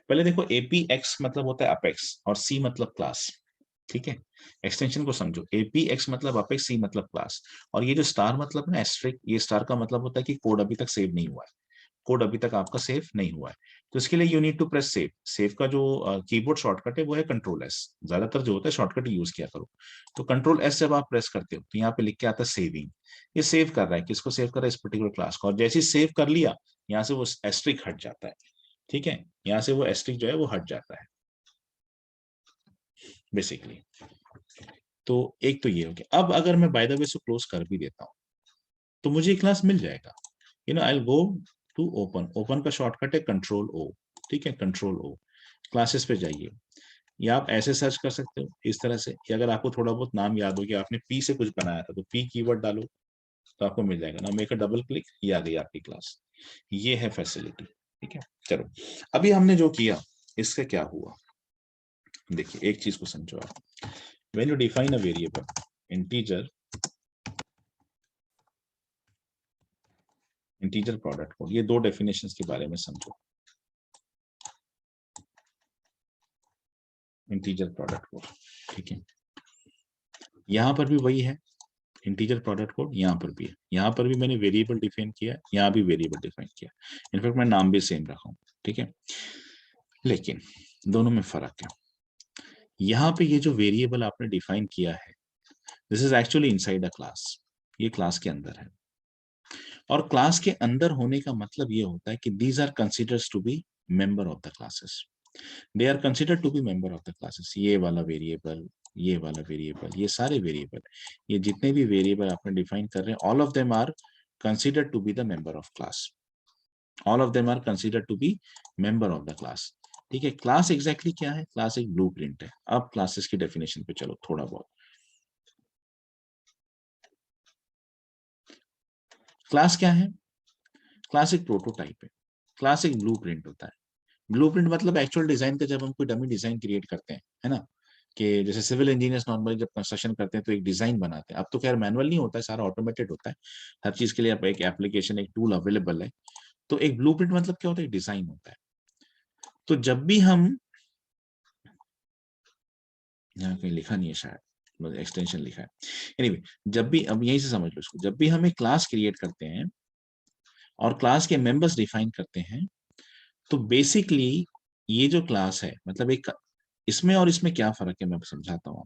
पहले देखो एपीएक्स मतलब होता है अपेक्स और सी मतलब क्लास, ठीक है। एक्सटेंशन को समझो, एपीएक्स मतलब अपेक्स, सी मतलब क्लास। और ये जो स्टार मतलब ना एस्ट्रिक, ये स्टार का मतलब होता है कि कोड अभी तक सेव नहीं हुआ है, कोड अभी तक आपका सेव नहीं हुआ है। तो इसके लिए you need to press save. Save का जो कीबोर्ड शॉर्टकट है वो है कंट्रोल एस, ज्यादातर जो होता है शॉर्टकट यूज किया करो। तो कंट्रोल एस जब आप प्रेस करते हो तो यहाँ पे लिख के आता है सेविंग। ये सेव कर रहा है, किसको सेव कर रहा है, इस पर्टिकुलर क्लास को। और जैसे ही सेव कर लिया, यहाँ से वो एस्ट्रिक हट जाता है, ठीक है। यहाँ से वो एस्ट्रिक जो है वो हट जाता है बेसिकली। तो एक तो ये हो गया। अब अगर मैं बाय द वे से क्लोज कर भी देता हूँ तो मुझे क्लास मिल जाएगा। I will go to open, open का शॉर्टकट है कंट्रोल ओ, ठीक है, कंट्रोल ओ। क्लासेस पे जाइए, या आप ऐसे सर्च कर सकते हो इस तरह से, कि अगर आपको थोड़ा बहुत नाम याद हो कि आपने पी से कुछ बनाया था तो पी कीवर्ड डालो तो आपको मिल जाएगा ना, मेक अ डबल क्लिक, ये आ गई आपकी क्लास। ये है फैसिलिटी, ठीक है। चलो अभी हमने जो किया इससे क्या हुआ, देखिए एक चीज को समझो आप। When you define a variable integer, integer product code, ये दो डेफिनेशंस के बारे में समझो। इंटीजर प्रोडक्ट कोड, ठीक है, यहाँ पर भी वही है इंटीजर प्रोडक्ट कोड, यहाँ पर भी है। यहाँ पर भी मैंने वेरिएबल डिफाइन किया, यहाँ भी वेरिएबल डिफाइन किया। इनफैक्ट मैं नाम भी सेम रखा हूँ, ठीक है। लेकिन दोनों में फर्क है। यहाँ पे ये जो वेरिएबल आपने डिफाइन किया है, this is actually inside a class, ये क्लास के अंदर है। और क्लास के अंदर होने का मतलब ये होता है कि these are considers to be member of the classes, they are considered to be member of the classes. ये वाला वेरिएबल, ये वाला वेरिएबल, ये सारे वेरिएबल, ये जितने भी वेरिएबल आपने डिफाइन कर रहे हैं, all of them are considered to be the member of class, all of them are considered to be member of the class, ठीक है। क्लास एग्जैक्टली क्या है, क्लास एक ब्लूप्रिंट है। अब क्लासेस की डेफिनेशन पे चलो थोड़ा बहुत। क्लास क्या है, क्लास एक प्रोटोटाइप है, क्लास एक ब्लूप्रिंट होता है। ब्लूप्रिंट मतलब एक्चुअल डिजाइन का, जब हम कोई डमी डिजाइन क्रिएट करते हैं, है ना, कि जैसे सिविल इंजीनियर्स नॉर्मली जब कंस्ट्रक्शन करते हैं तो एक डिजाइन बनाते हैं। अब तो खैर मैनुअल नहीं होता है, सारा ऑटोमेटेड होता है, हर चीज के लिए अब एक एप्लीकेशन, एक टूल अवेलेबल है। तो एक ब्लूप्रिंट मतलब क्या होता है, डिजाइन होता है। तो जब भी हम, यहाँ कहीं लिखा नहीं है शायद, एक्सटेंशन लिखा है, एनीवे जब भी, अब यहीं से समझ लो इसको, जब भी हम एक क्लास क्रिएट करते हैं और क्लास के मेंबर्स डिफाइन करते हैं, तो बेसिकली ये जो क्लास है, मतलब एक, इसमें और इसमें क्या फर्क है मैं समझाता हूँ।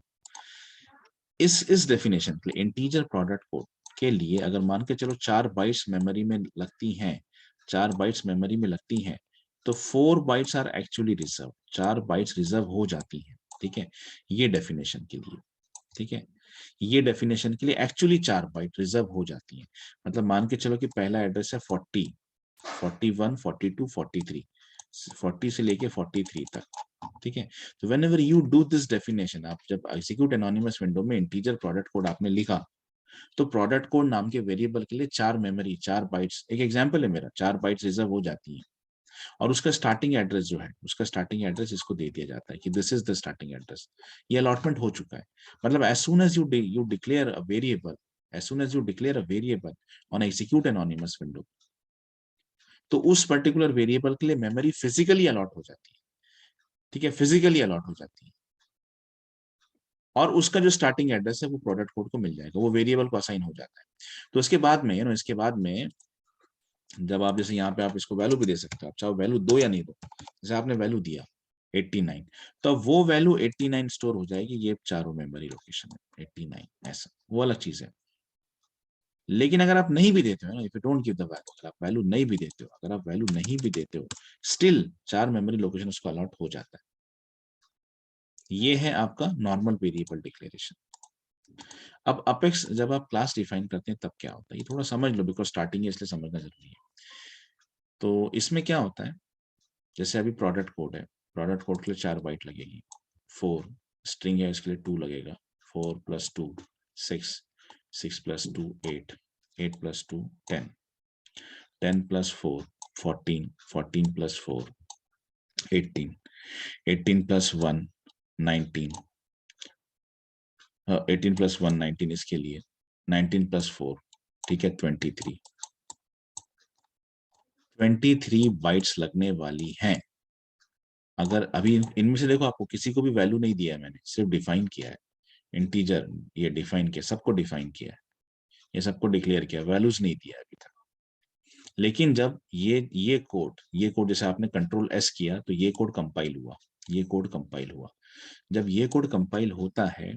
इस डेफिनेशन के लिए इंटीजर प्रोडक्ट कोड के लिए अगर मान के चलो 4 बाइट्स मेमोरी में लगती हैं, 4 बाइट्स मेमोरी में लगती हैं, तो 4 bytes are actually reserve, 4 bytes reserve हो जाती हैं, ठीक है। ये डेफिनेशन के लिए, ठीक है, ये डेफिनेशन के लिए एक्चुअली 4 बाइट रिजर्व हो जाती है। मतलब मान के चलो कि पहला एड्रेस है 40, 41, 42, 43, 40 से लेके 43 तक, ठीक है। तो when ever you do this definition, आप जब एग्जीक्यूट एनोनिमस विंडो में इंटीजर प्रोडक्ट कोड आपने लिखा, तो प्रोडक्ट कोड नाम के वेरिएबल के लिए 4 मेमोरी 4 बाइट्स, एक एग्जांपल है मेरा, 4 बाइट्स रिजर्व हो जाती है। और उसका स्टार्टिंग एड्रेस जो है, उसका स्टार्टिंग एड्रेस इसको दे दिया जाता है कि this is the starting address. ये अलॉटमेंट हो चुका है। मतलब as soon as you declare a variable, as soon as you declare a variable on execute anonymous window, तो उस पर्टिकुलर वेरिएबल के लिए मेमोरी फिजिकली अलॉट हो जाती है। ठीक है, फिजिकली अलॉट हो जाती है। और उसका जो स्टार्टिंग एड्रेस है वो प्रोडक्ट कोड को मिल जाएगा, वो वेरिएबल को असाइन हो जाता है। तो इसके बाद में इसके बाद में जब आप जैसे यहाँ पे आप इसको वैल्यू भी दे सकते हो, आप चाहो वैल्यू दो या नहीं दो, जैसे आपने वैल्यू दिया 89, तो वो वैल्यू 89 स्टोर हो जाएगी, ये चारों मेमोरी लोकेशन है 89, ऐसा वो अलग चीज है। लेकिन अगर आप नहीं भी देते हो ना, if you don't give the value, अगर आप वैल्यू नहीं भी देते हो, अगर आप वैल्यू नहीं भी देते हो, स्टिल 4 मेमोरी लोकेशन उसको अलॉट हो जाता है। ये है आपका नॉर्मल वेरिएबल डिक्लेरेशन। अब अपेक्स जब आप क्लास डिफाइन करते हैं तब क्या होता है, ये थोड़ा समझ लो, बिकॉज स्टार्टिंग है इसलिए समझना जरूरी है। तो इसमें क्या होता है, जैसे अभी प्रोडक्ट कोड है, प्रोडक्ट कोड के लिए 4 बाइट लगेगी, 4 स्ट्रिंग है इसके लिए 2 लगेगा, 4 + 2 6, 6 + 2 8, 8 + 2 10, 10 + 4 14, 14 + 4 18, 18 + 1 19, 18 + 1 19 इसके लिए, 19 + 4, ठीक है 23, 23 बाइट्स लगने वाली हैं। अगर अभी इनमें से देखो, आपको किसी को भी वैल्यू नहीं दिया है मैंने, सिर्फ डिफाइन किया है, इंटीजर ये डिफाइन किया, सबको डिफाइन किया है, ये सबको डिक्लेयर किया, वैल्यूज नहीं दिया अभी तक। लेकिन जब ये कोड जैसे आपने Ctrl+S किया तो ये कोड कंपाइल हुआ, ये कोड कंपाइल हुआ। जब ये कोड कंपाइल होता है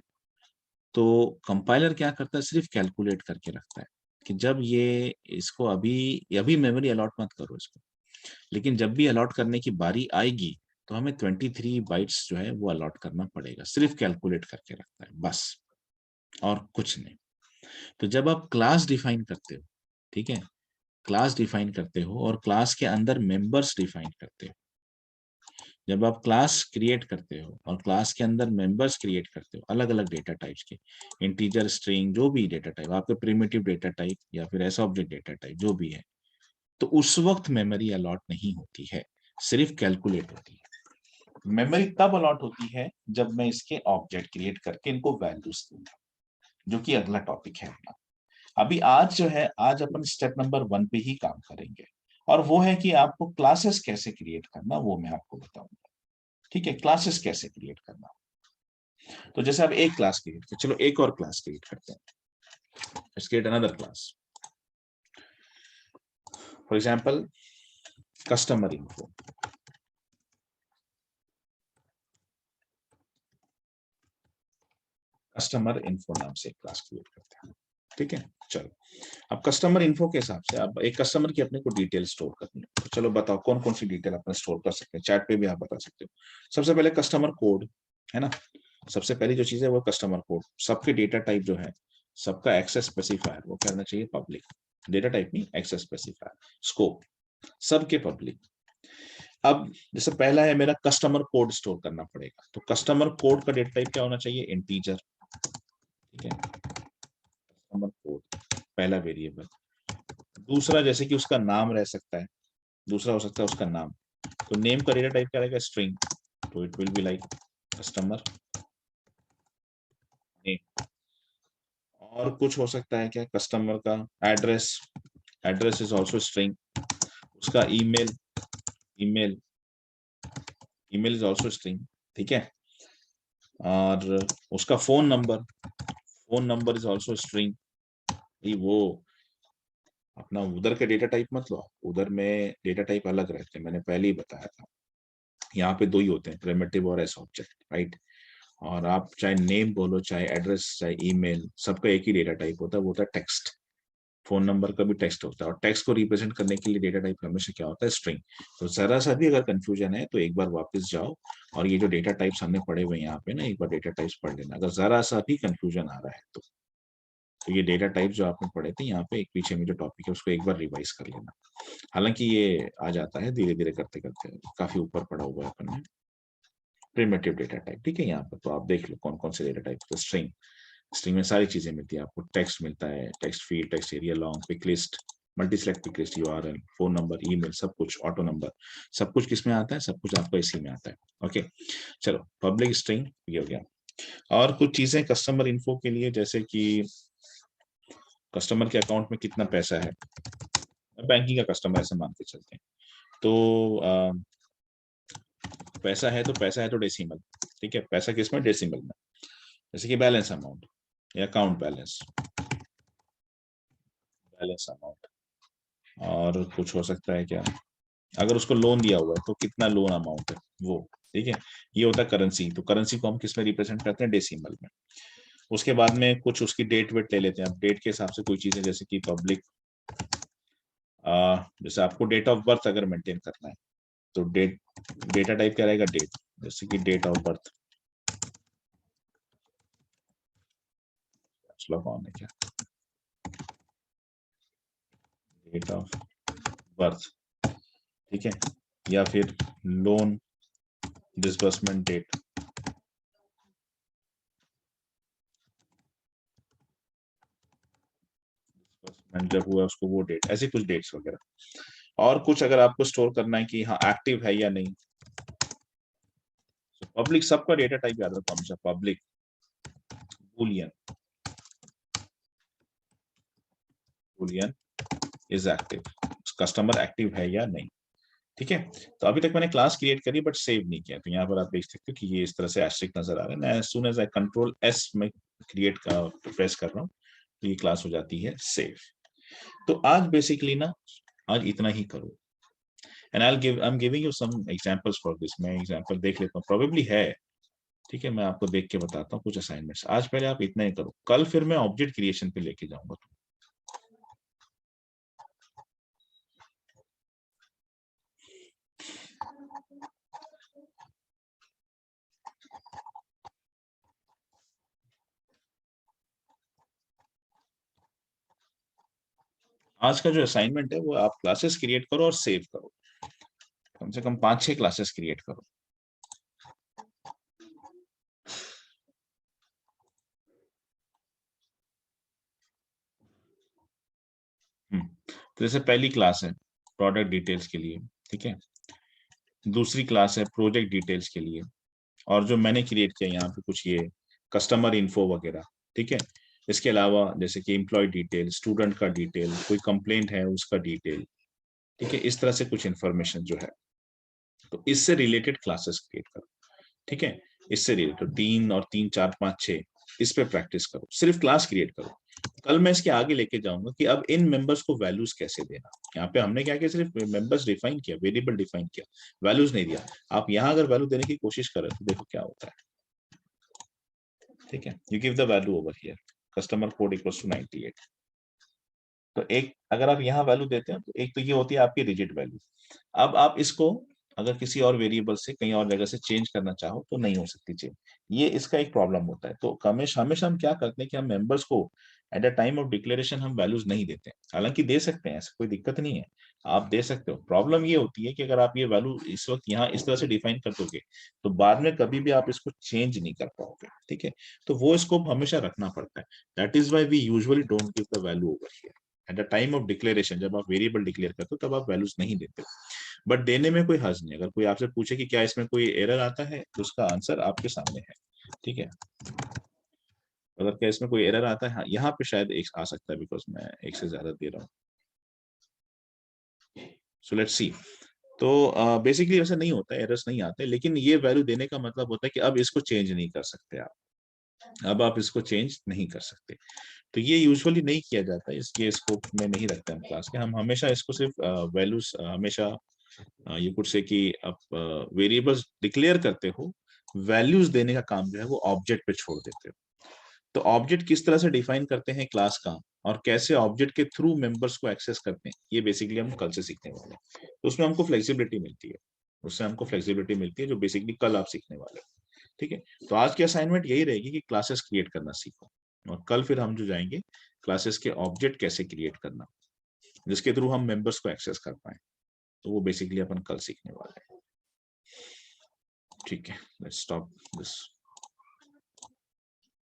तो कंपाइलर क्या करता है, सिर्फ कैलकुलेट करके रखता है कि जब ये इसको अभी मेमोरी अलॉट मत करो इसको, लेकिन जब भी अलॉट करने की बारी आएगी तो हमें 23 बाइट्स जो है वो अलॉट करना पड़ेगा, सिर्फ कैलकुलेट करके रखता है बस, और कुछ नहीं। तो जब आप क्लास डिफाइन करते हो, ठीक है, क्लास डिफाइन करते हो और क्लास के अंदर मेंबर्स डिफाइन करते हो, जब आप क्लास क्रिएट करते हो और क्लास के अंदर मेंबर्स क्रिएट करते हो अलग अलग डेटा टाइप्स के, इंटीजर स्ट्रिंग जो भी डेटा टाइप आपके, प्रिमिटिव डेटा टाइप या फिर ऐसा ऑब्जेक्ट डेटा टाइप जो भी है, तो उस वक्त मेमोरी अलॉट नहीं होती है, सिर्फ कैलकुलेट होती है। मेमोरी तब अलॉट होती है जब मैं इसके ऑब्जेक्ट क्रिएट करके इनको वैल्यूज दूंगा, जो कि अगला टॉपिक है अपना। अभी आज जो है, आज अपन स्टेप नंबर 1 पे ही काम करेंगे, और वो है कि आपको क्लासेस कैसे क्रिएट करना, वो मैं आपको बताऊंगा। ठीक है, क्लासेस कैसे क्रिएट करना। तो जैसे आप एक क्लास क्रिएट कर, चलो एक और क्लास क्रिएट करते हैं, let's create another class, for example customer info. Customer info नाम से एक क्लास क्रिएट करते हैं, ठीक है। चलो, अब कस्टमर इन्फो के हिसाब से अब एक कस्टमर की अपने को डिटेल स्टोर करनी है, तो चलो बताओ कौन कौन सी डिटेल अपने स्टोर कर सकते हैं, चैट पे भी आप बता सकते हो। सबसे पहले कस्टमर कोड है ना, सबसे पहली जो चीज है वो कस्टमर कोड। सबके डेटा टाइप जो है, सबका एक्सेस स्पेसिफायर वो करना चाहिए पब्लिक, डेटा टाइप नहीं एक्सेस स्पेसिफायर, स्कोप सबके पब्लिक। अब जैसे पहला है मेरा कस्टमर कोड स्टोर करना पड़ेगा, तो कस्टमर कोड का डेटा टाइप क्या होना चाहिए, इंटीजर, ठीक है, कस्टमर कोड पहला वेरिएबल। दूसरा जैसे कि उसका नाम रह सकता है, दूसरा हो सकता है उसका नाम, तो नेम का डेटा टाइप क्या रहेगा, स्ट्रिंग, तो it will be like customer name. और कुछ हो सकता है क्या, कस्टमर का address, address is also string, उसका email, email, email is also string, ठीक है। और उसका phone number, phone number is also string. वो अपना उधर के डेटा टाइप मत लो, उधर में डेटा टाइप अलग रहते हैं, मैंने पहले ही बताया था। यहाँ पे दो ही होते हैं, प्रिमिटिव और एस ऑब्जेक्ट, राइट। और आप चाहे नेम बोलो, चाहे एड्रेस, चाहे ईमेल, सबका एक ही डेटा टाइप होता है, वो होता है टेक्स्ट। फोन नंबर का भी टेक्स्ट होता है, और टेक्स्ट को रिप्रेजेंट करने के लिए डेटा टाइप हमेशा क्या होता है, स्ट्रिंग। तो जरा सा भी अगर कंफ्यूजन है तो एक बार वापस जाओ और ये जो डेटा टाइप्स हमने पढ़े हुए हैं यहाँ पे ना, एक बार डेटा टाइप्स पढ़ लेना, अगर जरा सा भी कंफ्यूजन आ रहा है तो। तो ये डेटा टाइप जो आपने पढ़े थे यहाँ पे, एक पीछे में जो टॉपिक है उसको एक बार रिवाइज कर लेना। हालांकि ये आ जाता है धीरे धीरे करते करते, काफी ऊपर पड़ा हुआ है अपन ने। प्रिमिटिव डेटा टाइप, ठीक है, यहाँ पर तो आप देख लो कौन कौन से डेटा टाइप, स्ट्रिंग, स्ट्रिंग में सारी चीजें मिलती है आपको, टेक्स्ट मिलता है, text field, text area, long, pick list, multi select pick list, URL, phone number, email, सब कुछ, ऑटो नंबर, सब कुछ किस में आता है, सब कुछ आपको इसी में आता है। ओके, चलो पब्लिक स्ट्रिंग ये हो गया। और कुछ चीजें कस्टमर इन्फो के लिए, जैसे कि कस्टमर के अकाउंट में कितना पैसा है, बैंकिंग का कस्टमर ऐसे मान के चलते हैं, तो पैसा है तो पैसा है तो डेसिमल, ठीक है, पैसा किस में, डेसिमल में, जैसे कि बैलेंस अमाउंट या अकाउंट बैलेंस, बैलेंस अमाउंट। और कुछ हो सकता है क्या, अगर उसको लोन दिया हुआ है तो कितना लोन अमाउंट है वो, ठीक है। ये होता है करेंसी, तो करेंसी को हम किस में रिप्रेजेंट करते हैं, डेसिमल में। उसके बाद में कुछ उसकी डेट वेट ले लेते हैं, अब डेट के हिसाब से कोई चीजें, जैसे कि पब्लिक, जैसे आपको डेट ऑफ बर्थ अगर मेंटेन करना है तो डेट, डेटा टाइप क्या रहेगा, डेट, जैसे कि डेट ऑफ बर्थ, चलो कौन है क्या, डेट ऑफ बर्थ, ठीक है, या फिर लोन डिसबर्समेंट डेट, जब हुआ उसको वो डेट, ऐसे कुछ डेट्स वगैरह। और कुछ अगर आपको स्टोर करना है कि हाँ एक्टिव है या नहीं, पब्लिक, सबका डेटा टाइप याद रखो हमेशा, public Boolean, Boolean is active, customer active है या नहीं, ठीक है। तो अभी तक मैंने क्लास क्रिएट करी बट सेव नहीं किया, तो यहाँ पर आप देख सकते हो कि ये इस तरह से एस्ट्रिक नजर आ रहा है। मैं as soon as I control S में क्रिएट का प्रेस कर रहा हूँ तो ये क्लास हो जाती है सेव। तो आज बेसिकली ना, आज इतना ही करो, and I am giving you some examples for this. मैं एग्जांपल देख लेता हूँ, प्रोबेबली है, ठीक है, मैं आपको देख के बताता हूँ कुछ असाइनमेंट्स। आज पहले आप इतना ही करो, कल फिर मैं ऑब्जेक्ट क्रिएशन पे लेके जाऊंगा। आज का जो असाइनमेंट है वो आप क्लासेस क्रिएट करो और सेव करो, कम से कम 5-6 क्लासेस क्रिएट करो। तो जैसे पहली क्लास है प्रोडक्ट डिटेल्स के लिए, ठीक है, दूसरी क्लास है प्रोजेक्ट डिटेल्स के लिए, और जो मैंने क्रिएट किया यहाँ पे कुछ ये कस्टमर इन्फो वगैरह, ठीक है। इसके अलावा जैसे कि एम्प्लॉय डिटेल, स्टूडेंट का डिटेल, कोई कंप्लेंट है उसका डिटेल, ठीक है, इस तरह से कुछ इंफॉर्मेशन जो है, तो इससे रिलेटेड क्लासेस क्रिएट करो, ठीक है। इससे रिलेटेड 3 और 3 4 5 6 इस पे प्रैक्टिस करो, सिर्फ क्लास क्रिएट करो। कल मैं इसके आगे लेके जाऊंगा कि अब इन मेंबर्स को वैल्यूज कैसे देना। यहाँ पे हमने क्या किया, सिर्फ मेंबर्स डिफाइन किया, वेरिएबल डिफाइन किया, वैल्यूज नहीं दिया। आप यहाँ अगर वैल्यू देने की कोशिश करें तो देखो क्या होता है, ठीक है। You give the value over here, customer code equals to 98। तो एक अगर आप यहाँ वैल्यू देते हैं तो एक तो ये होती है आपकी रिजिड वैल्यू। अब आप इसको अगर किसी और वेरिएबल से कहीं और जगह से चेंज करना चाहो तो नहीं हो सकती चेंज, ये इसका एक प्रॉब्लम होता है। तो हमेशा हमेशा हम क्या करते हैं कि हम मेंबर्स को eight the time of declaration हम वैल्यूज नहीं देते, हालांकि दे सकते हैं, ऐसा कोई दिक्कत नहीं है, आप दे सकते हो। प्रॉब्लम ये होती है कि अगर आप ये वैल्यू इस वक्त यहाँ इस तरह से डिफाइन कर दोगे तो बाद में कभी भी आप इसको चेंज नहीं कर पाओगे, ठीक है। तो वो स्कोप हमेशा रखना पड़ता है, that is why we usually don't give the value over here at the time of declaration. जब आप वेरिएबल डिक्लेयर करते हो तब आप वैल्यूज नहीं देते, बट देने में कोई हर्ज नहीं। अगर कोई आपसे पूछे कि क्या इसमें कोई एरर आता है तो उसका आंसर आपके सामने है, ठीक है। अगर क्या इसमें कोई एरर आता है, हाँ यहाँ पे शायद एक आ सकता है बिकॉज मैं एक से ज्यादा दे रहा हूँ। So let's see. तो बेसिकली ऐसा नहीं होता, एरर्स नहीं आते, लेकिन ये वैल्यू देने का मतलब होता है कि अब इसको चेंज नहीं कर सकते आप, अब आप इसको चेंज नहीं कर सकते। तो ये यूजुअली नहीं किया जाता, इसके स्कोप में नहीं रखते हम क्लास के। हम हमेशा इसको सिर्फ वैल्यूज हमेशा ये कुछ से कि आप वेरिएबल्स डिक्लेयर करते हो, वैल्यूज देने का काम जो है वो ऑब्जेक्ट पे छोड़ देते हो। तो ऑब्जेक्ट किस तरह से डिफाइन करते हैं क्लास का, और कैसे ऑब्जेक्ट के थ्रू मेंबर्स को एक्सेस करते हैं, ये बेसिकली हम कल से सीखने वाले हैं। तो उसमें हमको फ्लेक्सिबिलिटी मिलती है, उससे हमको फ्लेक्सिबिलिटी मिलती है जो बेसिकली कल आप सीखने वाले हैं, ठीक है। तो आज की असाइनमेंट यही रहेगी कि क्लासेस क्रिएट करना सीखो, और कल फिर हम जो जाएंगे क्लासेस के ऑब्जेक्ट कैसे क्रिएट करना जिसके थ्रू हम मेंबर्स को एक्सेस कर पाए, तो वो बेसिकली अपन कल सीखने वाले हैं, ठीक है। Let's stop this.